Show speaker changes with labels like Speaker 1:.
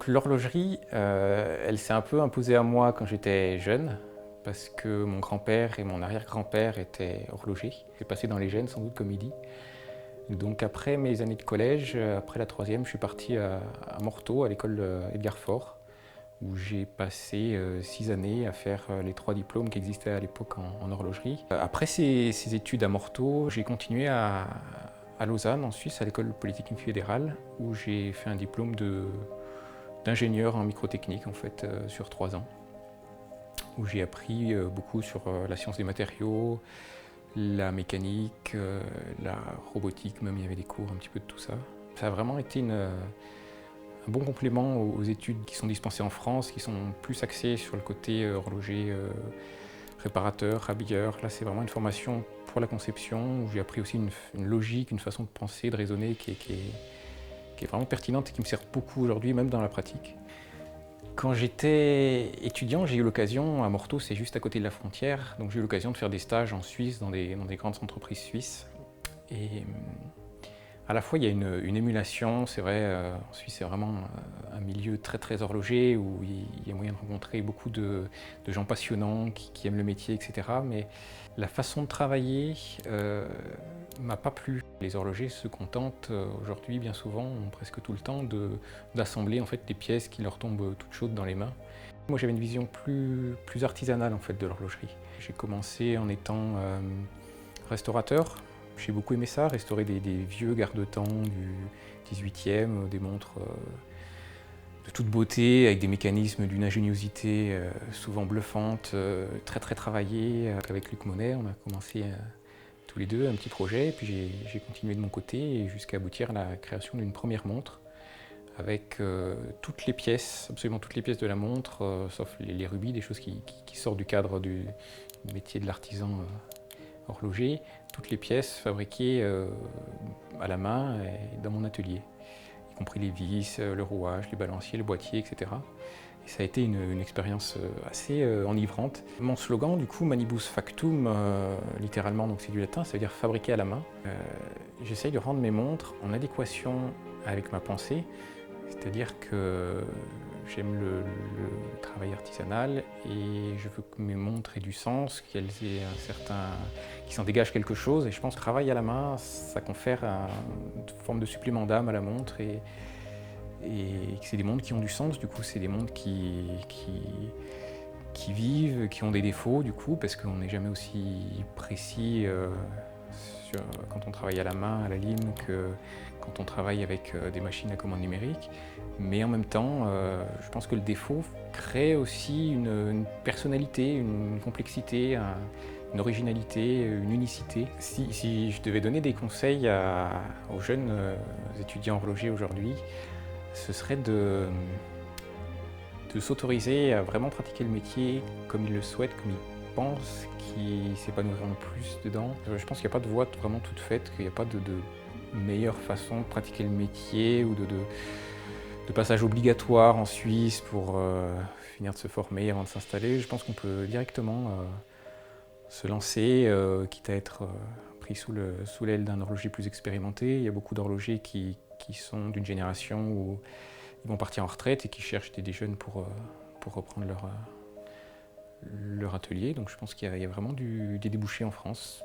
Speaker 1: l'horlogerie, elle s'est un peu imposée à moi quand j'étais jeune, parce que mon grand-père et mon arrière-grand-père étaient horlogers. C'est passé dans les gènes sans doute comme il dit. Donc après mes années de collège, après la troisième, je suis parti à Morteau, à l'école Edgar Faure, où j'ai passé 6 années à faire les 3 diplômes qui existaient à l'époque en horlogerie. Après ces études à Morteau, j'ai continué à Lausanne, en Suisse, à l'école polytechnique fédérale, où j'ai fait un diplôme d'ingénieur en microtechnique en fait, sur 3 ans, où j'ai appris beaucoup sur la science des matériaux, la mécanique, la robotique, même il y avait des cours un petit peu de tout ça. Ça a vraiment été un bon complément aux études qui sont dispensées en France, qui sont plus axées sur le côté horloger, réparateur, habilleur. Là, c'est vraiment une formation pour la conception, où j'ai appris aussi une logique, une façon de penser, de raisonner qui est vraiment pertinente et qui me sert beaucoup aujourd'hui, même dans la pratique. Quand j'étais étudiant, j'ai eu l'occasion, à Morteau, c'est juste à côté de la frontière, donc j'ai eu l'occasion de faire des stages en Suisse, dans des grandes entreprises suisses. Et à la fois, il y a une émulation, c'est vrai, en Suisse, c'est vraiment un milieu très très horloger, où il y a moyen de rencontrer beaucoup de gens passionnants, qui aiment le métier, etc. Mais la façon de travailler m'a pas plu. Les horlogers se contentent aujourd'hui, bien souvent, presque tout le temps, d'assembler en fait des pièces qui leur tombent toutes chaudes dans les mains. Moi, j'avais une vision plus artisanale en fait de l'horlogerie. J'ai commencé en étant restaurateur. J'ai beaucoup aimé ça, restaurer des vieux garde-temps du 18e, des montres de toute beauté, avec des mécanismes d'une ingéniosité souvent bluffante, très très travaillée. Avec Luc Monet, on a commencé tous les deux un petit projet, et puis j'ai continué de mon côté jusqu'à aboutir à la création d'une première montre avec toutes les pièces, absolument toutes les pièces de la montre, sauf les rubis, des choses qui sortent du cadre du métier de l'artisan horloger, toutes les pièces fabriquées à la main et dans mon atelier, y compris les vis, le rouage, les balanciers, le boîtier, etc. Et ça a été une expérience assez enivrante. Mon slogan, du coup, Manibus Factum, littéralement, donc c'est du latin, ça veut dire fabriquer à la main. J'essaye de rendre mes montres en adéquation avec ma pensée, c'est-à-dire que j'aime le travail artisanal et je veux que mes montres aient du sens, qu'elles aient qui s'en dégage quelque chose. Et je pense que le travail à la main, ça confère une forme de supplément d'âme à la montre et que c'est des montres qui ont du sens. Du coup, c'est des montres qui vivent, qui ont des défauts, du coup, parce qu'on n'est jamais aussi précis quand on travaille à la main, à la lime, que quand on travaille avec des machines à commande numérique. Mais en même temps, je pense que le défaut crée aussi une personnalité, une complexité, une originalité, une unicité. Si je devais donner des conseils aux jeunes étudiants horlogers aujourd'hui, ce serait de s'autoriser à vraiment pratiquer le métier comme ils le souhaitent, comme ils pensent, qui s'épanouiront le plus dedans. Je pense qu'il n'y a pas de voie vraiment toute faite, qu'il n'y a pas de meilleure façon de pratiquer le métier ou de passage obligatoire en Suisse pour finir de se former avant de s'installer. Je pense qu'on peut directement se lancer, quitte à être pris sous l'aile d'un horloger plus expérimenté. Il y a beaucoup d'horlogers qui sont d'une génération où ils vont partir en retraite et qui cherchent des jeunes pour reprendre leur atelier. Donc je pense qu'il y a vraiment des débouchés en France.